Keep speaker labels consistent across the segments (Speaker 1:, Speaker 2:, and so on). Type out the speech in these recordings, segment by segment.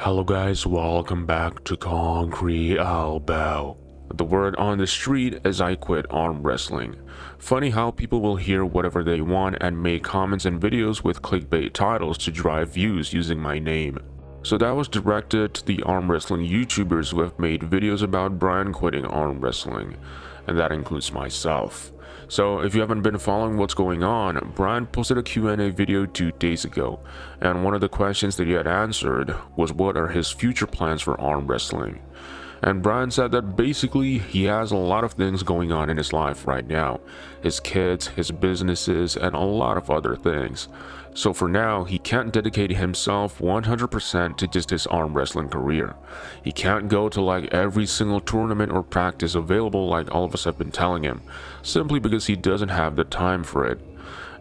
Speaker 1: Hello guys, welcome back to Concrete Elbow. The word on the street is I quit arm wrestling. Funny how people will hear whatever they want and make comments and videos with clickbait titles to drive views using my name. So that was directed to the arm wrestling YouTubers who have made videos about Brian quitting arm wrestling, and that includes myself. So if you haven't been following what's going on, Brian posted a Q&A video 2 days ago, and one of the questions that he had answered was what are his future plans for arm wrestling. And Brian said that basically he has a lot of things going on in his life right now. His kids, his businesses, and a lot of other things. So for now, he can't dedicate himself 100% to just his arm wrestling career. He can't go to like every single tournament or practice available like all of us have been telling him, simply because he doesn't have the time for it.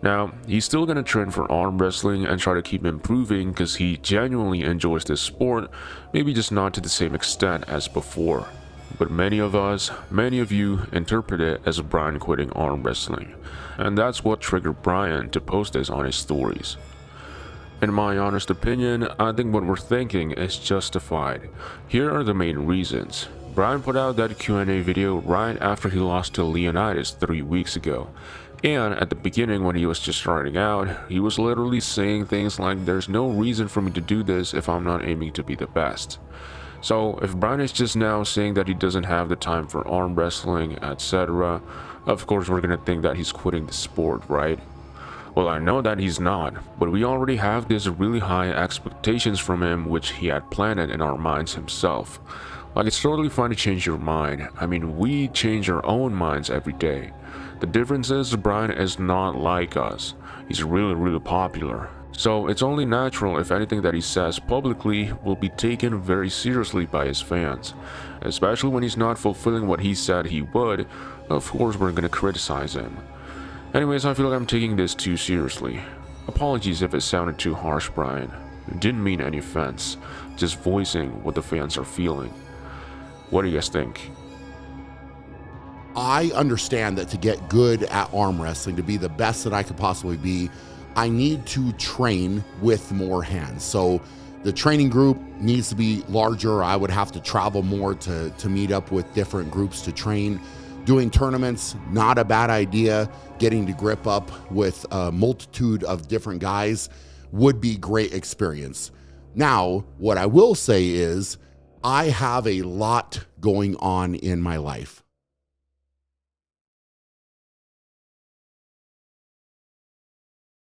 Speaker 1: Now, he's still gonna train for arm wrestling and try to keep improving because he genuinely enjoys this sport, maybe just not to the same extent as before. But many of us, many of you interpret it as Brian quitting arm wrestling, and that's what triggered Brian to post this on his stories. In my honest opinion, I think what we're thinking is justified. Here are the main reasons. Brian put out that Q&A video right after he lost to Leonidas 3 weeks ago. And at the beginning when he was just starting out, he was literally saying things like there's no reason for me to do this if I'm not aiming to be the best. So if Brian is just now saying that he doesn't have the time for arm wrestling, etc., of course we're gonna think that he's quitting the sport, right? Well, I know that he's not, but we already have these really high expectations from him which he had planted in our minds himself. Like, it's totally fine to change your mind. I mean, we change our own minds every day. The difference is Brian is not like us. He's really popular. So it's only natural if anything that he says publicly will be taken very seriously by his fans. Especially when he's not fulfilling what he said he would, of course we're gonna criticize him. Anyways, I feel like I'm taking this too seriously. Apologies if it sounded too harsh, Brian. Didn't mean any offense, just voicing what the fans are feeling. What do you guys think?
Speaker 2: I understand that to get good at arm wrestling, to be the best that I could possibly be, I need to train with more hands. So the training group needs to be larger. I would have to travel more to meet up with different groups to train. Doing tournaments, not a bad idea. Getting to grip up with a multitude of different guys would be great experience. Now, what I will say is I have a lot going on in my life.